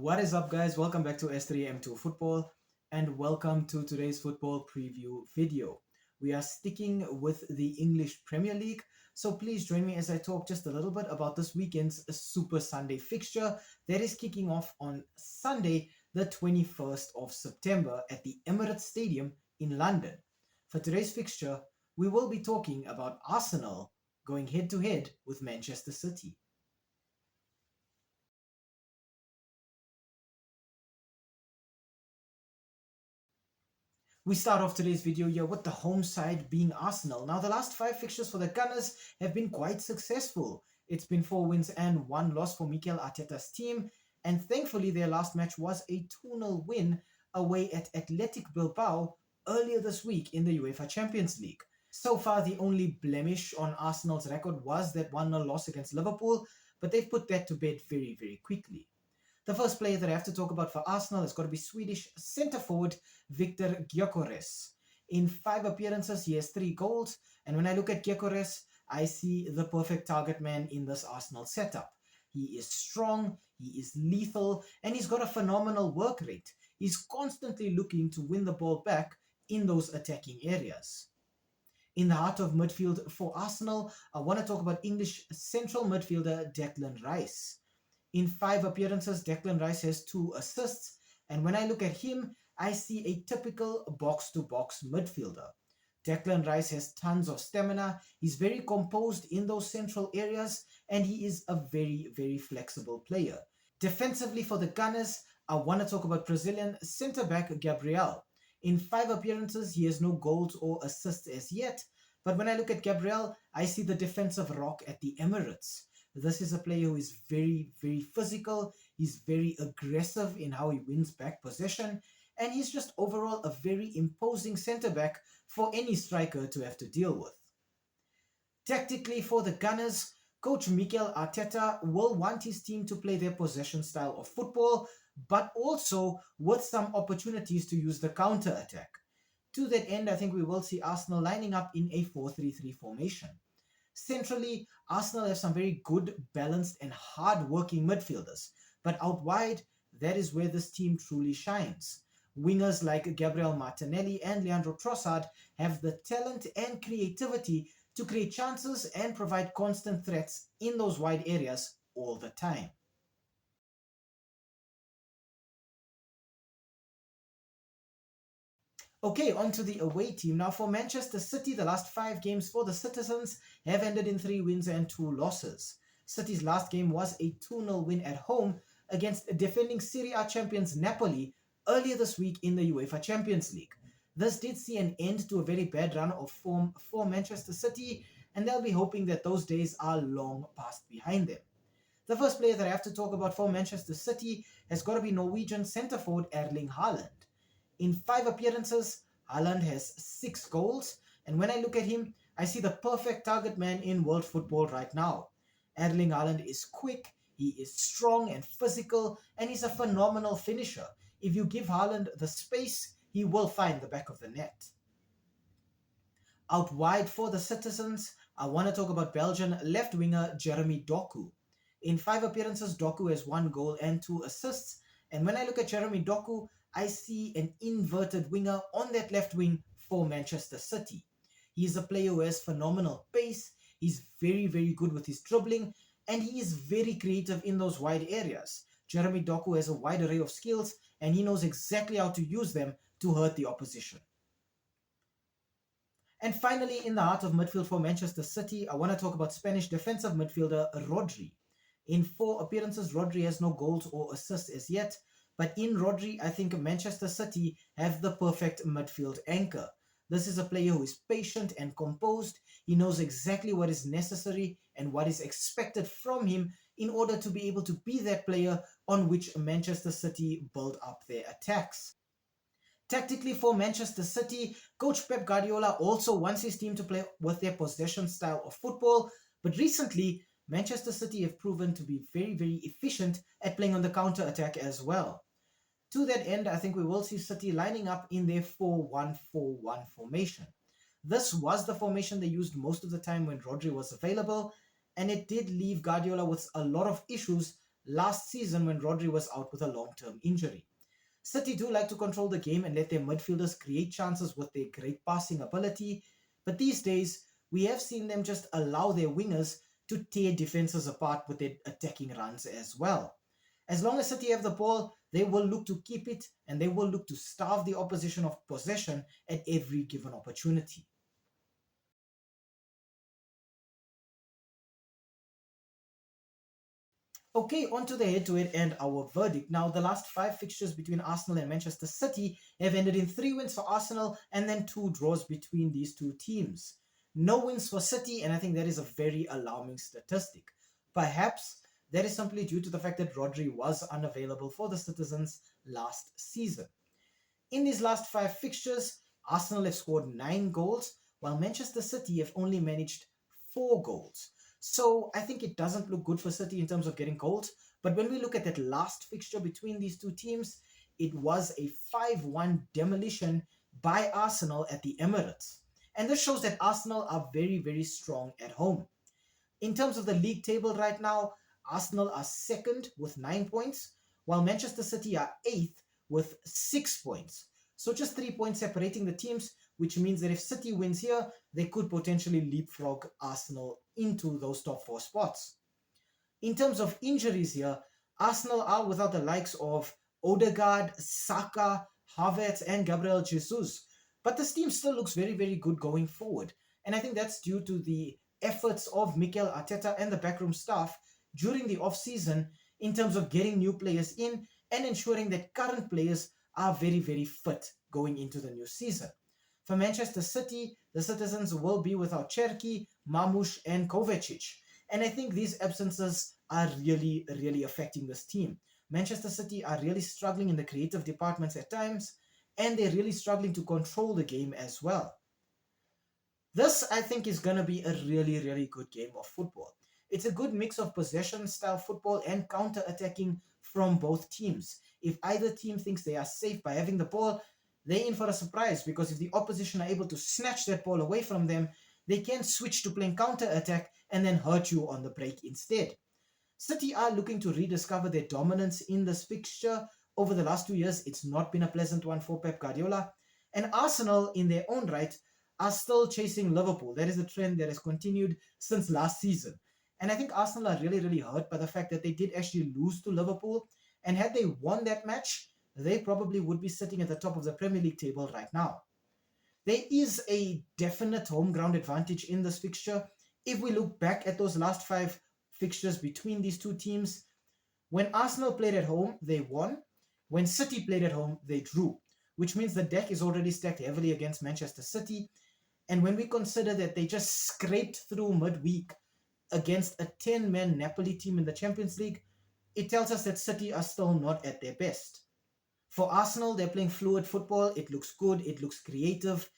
What is up, guys? Welcome back to S3M2 Football and welcome to today's football preview video. We are sticking with the English Premier League, so please join me as I talk just a little bit about this weekend's Super Sunday fixture that is kicking off on Sunday, the 21st of September at the Emirates Stadium in London. For today's fixture, we will be talking about Arsenal going head to head with Manchester City. We start off today's video here with the home side being Arsenal. Now, the last 5 fixtures for the Gunners have been quite successful. It's been 4 wins and 1 loss for Mikel Arteta's team, and thankfully their last match was a 2-0 win away at Athletic Bilbao earlier this week in the UEFA Champions League. So far, the only blemish on Arsenal's record was that 1-0 loss against Liverpool, but they've put that to bed very, very quickly. The first player that I have to talk about for Arsenal has got to be Swedish centre-forward Viktor Gyökeres. In 5 appearances, he has 3 goals, and when I look at Gyökeres, I see the perfect target man in this Arsenal setup. He is strong, he is lethal, and he's got a phenomenal work rate. He's constantly looking to win the ball back in those attacking areas. In the heart of midfield for Arsenal, I want to talk about English central midfielder Declan Rice. In 5 appearances, Declan Rice has 2 assists, and when I look at him, I see a typical box-to-box midfielder. Declan Rice has tons of stamina, he's very composed in those central areas, and he is a very, very flexible player. Defensively for the Gunners, I want to talk about Brazilian centre-back Gabriel. In 5 appearances, he has no goals or assists as yet, but when I look at Gabriel, I see the defensive rock at the Emirates. This is a player who is very, very physical, he's very aggressive in how he wins back possession, and he's just overall a very imposing centre-back for any striker to have to deal with. Tactically for the Gunners, coach Mikel Arteta will want his team to play their possession style of football, but also with some opportunities to use the counter-attack. To that end, I think we will see Arsenal lining up in a 4-3-3 formation. Centrally, Arsenal have some very good, balanced and hard-working midfielders, but out wide, that is where this team truly shines. Wingers like Gabriel Martinelli and Leandro Trossard have the talent and creativity to create chances and provide constant threats in those wide areas all the time. Okay, on to the away team. Now for Manchester City, the last 5 games for the Citizens have ended in 3 wins and 2 losses. City's last game was a 2-0 win at home against defending Serie A champions Napoli earlier this week in the UEFA Champions League. This did see an end to a very bad run of form for Manchester City, and they'll be hoping that those days are long past behind them. The first player that I have to talk about for Manchester City has got to be Norwegian centre-forward Erling Haaland. In 5 appearances, Haaland has 6 goals, and when I look at him, I see the perfect target man in world football right now. Erling Haaland is quick, he is strong and physical, and he's a phenomenal finisher. If you give Haaland the space, he will find the back of the net. Out wide for the Citizens, I want to talk about Belgian left winger Jeremy Doku. In 5 appearances, Doku has 1 goal and 2 assists, and when I look at Jeremy Doku, I see an inverted winger on that left wing for Manchester City. He is a player who has phenomenal pace, he's very, very good with his dribbling, and he is very creative in those wide areas. Jeremy Doku has a wide array of skills, and he knows exactly how to use them to hurt the opposition. And finally, in the heart of midfield for Manchester City, I want to talk about Spanish defensive midfielder Rodri. In 4 appearances, Rodri has no goals or assists as yet, but in Rodri, I think Manchester City have the perfect midfield anchor. This is a player who is patient and composed. He knows exactly what is necessary and what is expected from him in order to be able to be that player on which Manchester City build up their attacks. Tactically for Manchester City, coach Pep Guardiola also wants his team to play with their possession style of football, but recently, Manchester City have proven to be very, very efficient at playing on the counter-attack as well. To that end, I think we will see City lining up in their 4-1-4-1 formation. This was the formation they used most of the time when Rodri was available, and it did leave Guardiola with a lot of issues last season when Rodri was out with a long-term injury. City do like to control the game and let their midfielders create chances with their great passing ability, but these days we have seen them just allow their wingers to tear defenses apart with their attacking runs as well. As long as City have the ball, they will look to keep it and they will look to starve the opposition of possession at every given opportunity. Okay, on to the head-to-head and our verdict. Now, the last five fixtures between Arsenal and Manchester City have ended in 3 wins for Arsenal and then 2 draws between these two teams. No wins for City, and I think that is a very alarming statistic. Perhaps that is simply due to the fact that Rodri was unavailable for the citizens last season. In these last five fixtures, Arsenal have scored 9 goals, while Manchester City have only managed 4 goals. So I think it doesn't look good for City in terms of getting goals. But when we look at that last fixture between these two teams, it was a 5-1 demolition by Arsenal at the Emirates. And this shows that Arsenal are very, very strong at home. In terms of the league table right now, Arsenal are second with 9 points, while Manchester City are eighth with 6 points. So just 3 points separating the teams, which means that if City wins here, they could potentially leapfrog Arsenal into those top four spots. In terms of injuries here, Arsenal are without the likes of Odegaard, Saka, Havertz, and Gabriel Jesus. But this team still looks very, very good going forward. And I think that's due to the efforts of Mikel Arteta and the backroom staff during the off-season in terms of getting new players in and ensuring that current players are very, very fit going into the new season. For Manchester City, the citizens will be without Cherki, Mamush, and Kovacic. And I think these absences are really, really affecting this team. Manchester City are really struggling in the creative departments at times, and they're really struggling to control the game as well. This, I think, is going to be a really, really good game of football. It's a good mix of possession style football and counter attacking from both teams. If either team thinks they are safe by having the ball, they're in for a surprise, because if the opposition are able to snatch that ball away from them, they can switch to playing counter attack and then hurt you on the break instead. City are looking to rediscover their dominance in this fixture. Over the last 2 years, it's not been a pleasant one for Pep Guardiola. And Arsenal, in their own right, are still chasing Liverpool. That is a trend that has continued since last season. And I think Arsenal are really, really hurt by the fact that they did actually lose to Liverpool. And had they won that match, they probably would be sitting at the top of the Premier League table right now. There is a definite home ground advantage in this fixture. If we look back at those last five fixtures between these two teams, when Arsenal played at home, they won. When City played at home, they drew, which means the deck is already stacked heavily against Manchester City. And when we consider that they just scraped through midweek against a 10-man Napoli team in the Champions League, it tells us that City are still not at their best. For Arsenal, they're playing fluid football. It looks good. It looks creative.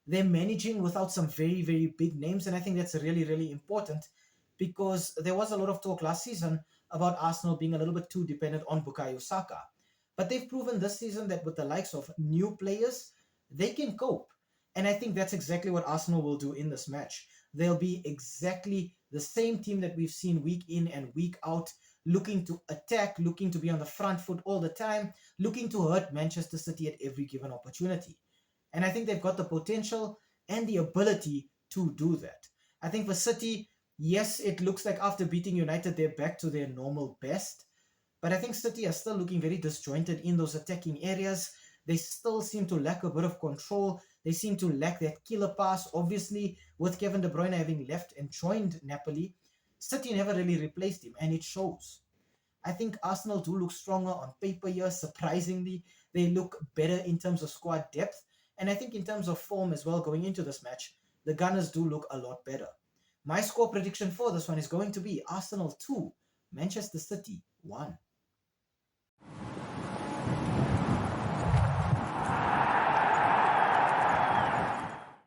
They're managing without some very, very big names. And I think that's really, really important, because there was a lot of talk last season about Arsenal being a little bit too dependent on Bukayo Saka. But they've proven this season that with the likes of new players, they can cope. And I think that's exactly what Arsenal will do in this match. They'll be exactly the same team that we've seen week in and week out, looking to attack, looking to be on the front foot all the time, looking to hurt Manchester City at every given opportunity. And I think they've got the potential and the ability to do that. I think for City, yes, it looks like after beating United, they're back to their normal best. But I think City are still looking very disjointed in those attacking areas. They still seem to lack a bit of control. They seem to lack that killer pass. Obviously, with Kevin De Bruyne having left and joined Napoli, City never really replaced him, and it shows. I think Arsenal do look stronger on paper here, surprisingly. They look better in terms of squad depth. And I think in terms of form as well going into this match, the Gunners do look a lot better. My score prediction for this one is going to be Arsenal 2, Manchester City 1.